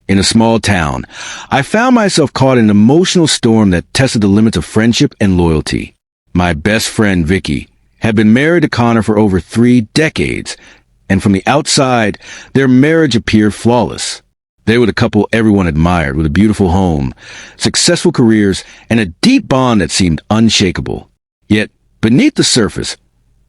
In a small town, I found myself caught in an emotional storm that tested the limits of friendship and loyalty. My best friend, Vicky, had been married to Connor for over 3 decades, and from the outside, their marriage appeared flawless. They were the couple everyone admired, with a beautiful home, successful careers, and a deep bond that seemed unshakable. Yet, beneath the surface,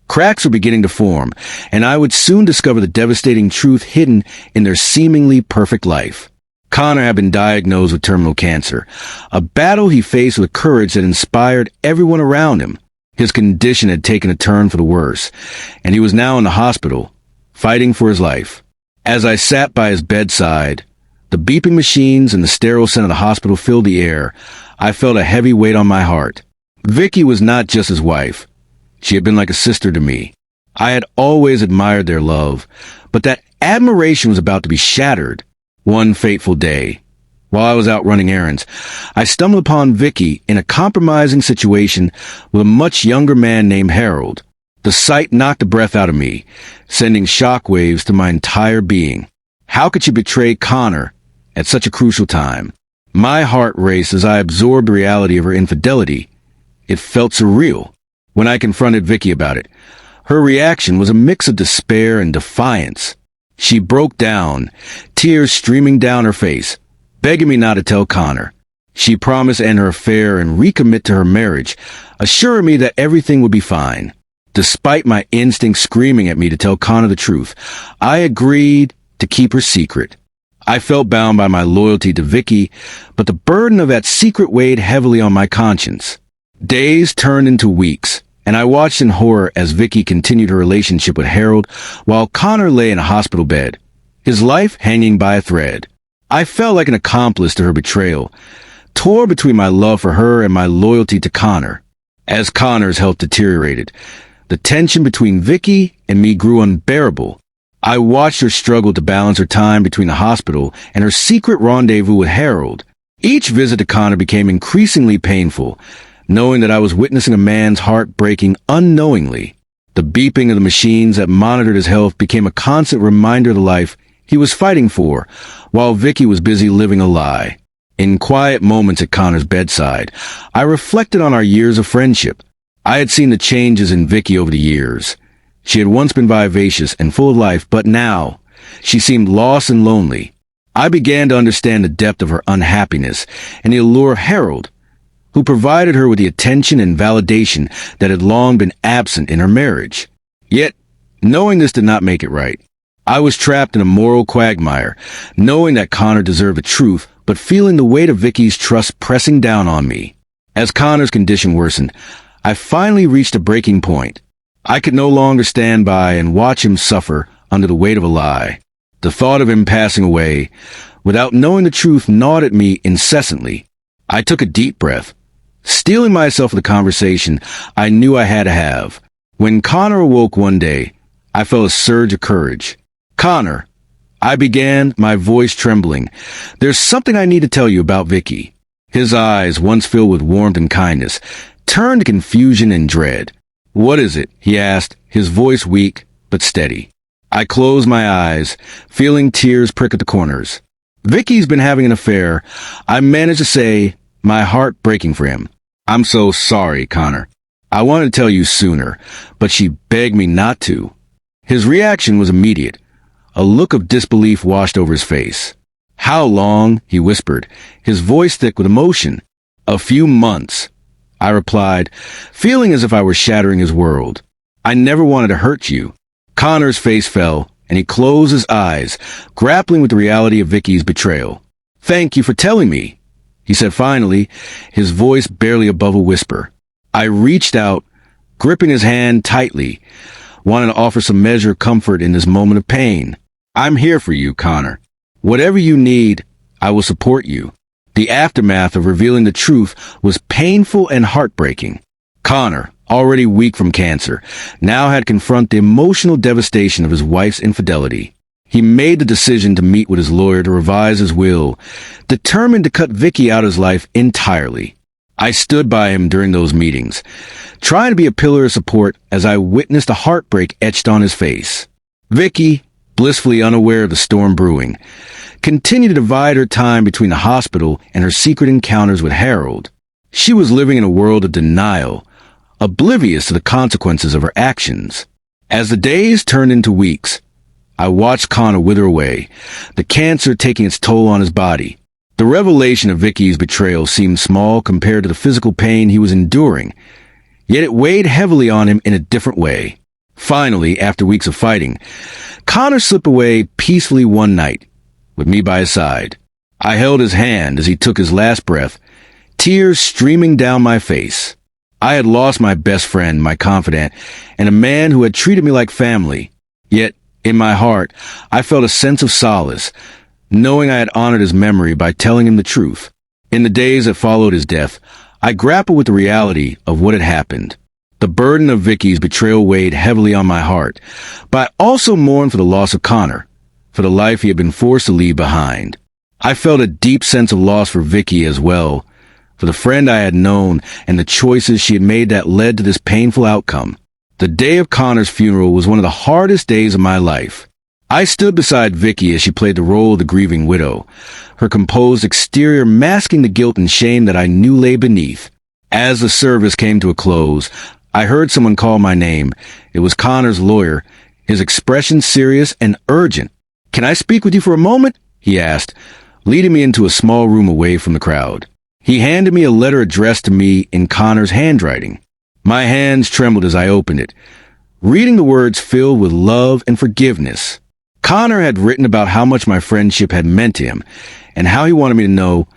cracks were beginning to form, and I would soon discover the devastating truth hidden in their seemingly perfect life. Connor had been diagnosed with terminal cancer, a battle he faced with courage that inspired everyone around him. His condition had taken a turn for the worse, and he was now in the hospital, fighting for his life. As I sat by his bedside, the beeping machines and the sterile scent of the hospital filled the air. I felt a heavy weight on my heart. Vicky was not just his wife. She had been like a sister to me. I had always admired their love, but that admiration was about to be shattered. One fateful day, while I was out running errands, I stumbled upon Vicky in a compromising situation with a much younger man named Harold. The sight knocked the breath out of me, sending shockwaves through my entire being. How could she betray Connor at such a crucial time? My heart raced as I absorbed the reality of her infidelity. It felt surreal. When I confronted Vicky about it, her reaction was a mix of despair and defiance. She broke down, tears streaming down her face, begging me not to tell Connor. She promised to end her affair and recommit to her marriage, assuring me that everything would be fine. Despite my instincts screaming at me to tell Connor the truth, I agreed to keep her secret. I felt bound by my loyalty to Vicky, but the burden of that secret weighed heavily on my conscience. Days turned into weeks, and I watched in horror as Vicky continued her relationship with Harold while Connor lay in a hospital bed, his life hanging by a thread. I felt like an accomplice to her betrayal, torn between my love for her and my loyalty to Connor. As Connor's health deteriorated, the tension between Vicky and me grew unbearable. I watched her struggle to balance her time between the hospital and her secret rendezvous with Harold. Each visit to Connor became increasingly painful, knowing that I was witnessing a man's heart breaking unknowingly. The beeping of the machines that monitored his health became a constant reminder of the life he was fighting for, while Vicky was busy living a lie. In quiet moments at Connor's bedside, I reflected on our years of friendship. I had seen the changes in Vicky over the years. She had once been vivacious and full of life, but now she seemed lost and lonely. I began to understand the depth of her unhappiness and the allure of Harold, who provided her with the attention and validation that had long been absent in her marriage. Yet, knowing this did not make it right. I was trapped in a moral quagmire, knowing that Connor deserved the truth, but feeling the weight of Vicky's trust pressing down on me. As Connor's condition worsened, I finally reached a breaking point. I could no longer stand by and watch him suffer under the weight of a lie. The thought of him passing away, without knowing the truth, gnawed at me incessantly. I took a deep breath, steeling myself for the conversation I knew I had to have. When Connor awoke one day, I felt a surge of courage. "Connor," I began, my voice trembling, "there's something I need to tell you about Vicky." His eyes, once filled with warmth and kindness, turned to confusion and dread. "What is it?" he asked, his voice weak but steady. I closed my eyes, feeling tears prick at the corners. "Vicky's been having an affair," I managed to say, my heart breaking for him. "I'm so sorry, Connor. I wanted to tell you sooner, but she begged me not to." His reaction was immediate. A look of disbelief washed over his face. "How long?" he whispered, his voice thick with emotion. "A few months," I replied, feeling as if I were shattering his world. "I never wanted to hurt you." Connor's face fell, and he closed his eyes, grappling with the reality of Vicky's betrayal. "Thank you for telling me," he said finally, his voice barely above a whisper. I reached out, gripping his hand tightly, wanting to offer some measure of comfort in this moment of pain. "I'm here for you, Connor. Whatever you need, I will support you." The aftermath of revealing the truth was painful and heartbreaking. Connor, already weak from cancer, now had to confront the emotional devastation of his wife's infidelity. He made the decision to meet with his lawyer to revise his will, determined to cut Vicky out of his life entirely. I stood by him during those meetings, trying to be a pillar of support as I witnessed the heartbreak etched on his face. "Vicky," blissfully unaware of the storm brewing, continued to divide her time between the hospital and her secret encounters with Harold. She was living in a world of denial, oblivious to the consequences of her actions. As the days turned into weeks, I watched Connor wither away, the cancer taking its toll on his body. The revelation of Vicky's betrayal seemed small compared to the physical pain he was enduring, yet it weighed heavily on him in a different way. Finally, after weeks of fighting, Connor slipped away peacefully one night, with me by his side. I held his hand as he took his last breath, tears streaming down my face. I had lost my best friend, my confidant, and a man who had treated me like family. Yet, in my heart, I felt a sense of solace, knowing I had honored his memory by telling him the truth. In the days that followed his death, I grappled with the reality of what had happened. The burden of Vicky's betrayal weighed heavily on my heart, but I also mourned for the loss of Connor, for the life he had been forced to leave behind. I felt a deep sense of loss for Vicky as well, for the friend I had known and the choices she had made that led to this painful outcome. The day of Connor's funeral was one of the hardest days of my life. I stood beside Vicky as she played the role of the grieving widow, her composed exterior masking the guilt and shame that I knew lay beneath. As the service came to a close, I heard someone call my name. It was Connor's lawyer, his expression serious and urgent. "Can I speak with you for a moment?" he asked, leading me into a small room away from the crowd. He handed me a letter addressed to me in Connor's handwriting. My hands trembled as I opened it, reading the words filled with love and forgiveness. Connor had written about how much my friendship had meant to him, and how he wanted me to know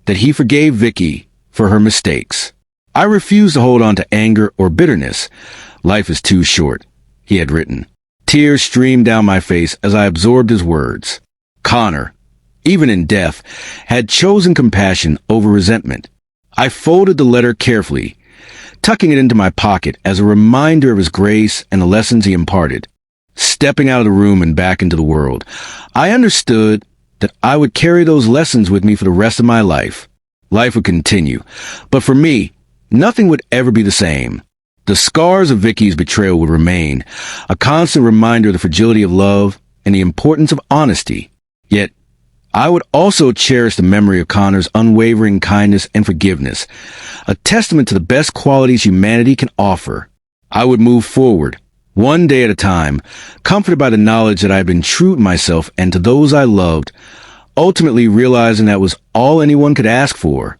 that he forgave Vicky for her mistakes. I refused to hold on to anger or bitterness. "Life is too short," he had written. Tears streamed down my face as I absorbed his words. Connor, even in death, had chosen compassion over resentment. I folded the letter carefully, tucking it into my pocket as a reminder of his grace and the lessons he imparted. Stepping out of the room and back into the world, I understood that I would carry those lessons with me for the rest of my life. Life would continue, but for me, nothing would ever be the same. The scars of Vicky's betrayal would remain, a constant reminder of the fragility of love and the importance of honesty. Yet, I would also cherish the memory of Connor's unwavering kindness and forgiveness, a testament to the best qualities humanity can offer. I would move forward, one day at a time, comforted by the knowledge that I had been true to myself and to those I loved, ultimately realizing that was all anyone could ask for.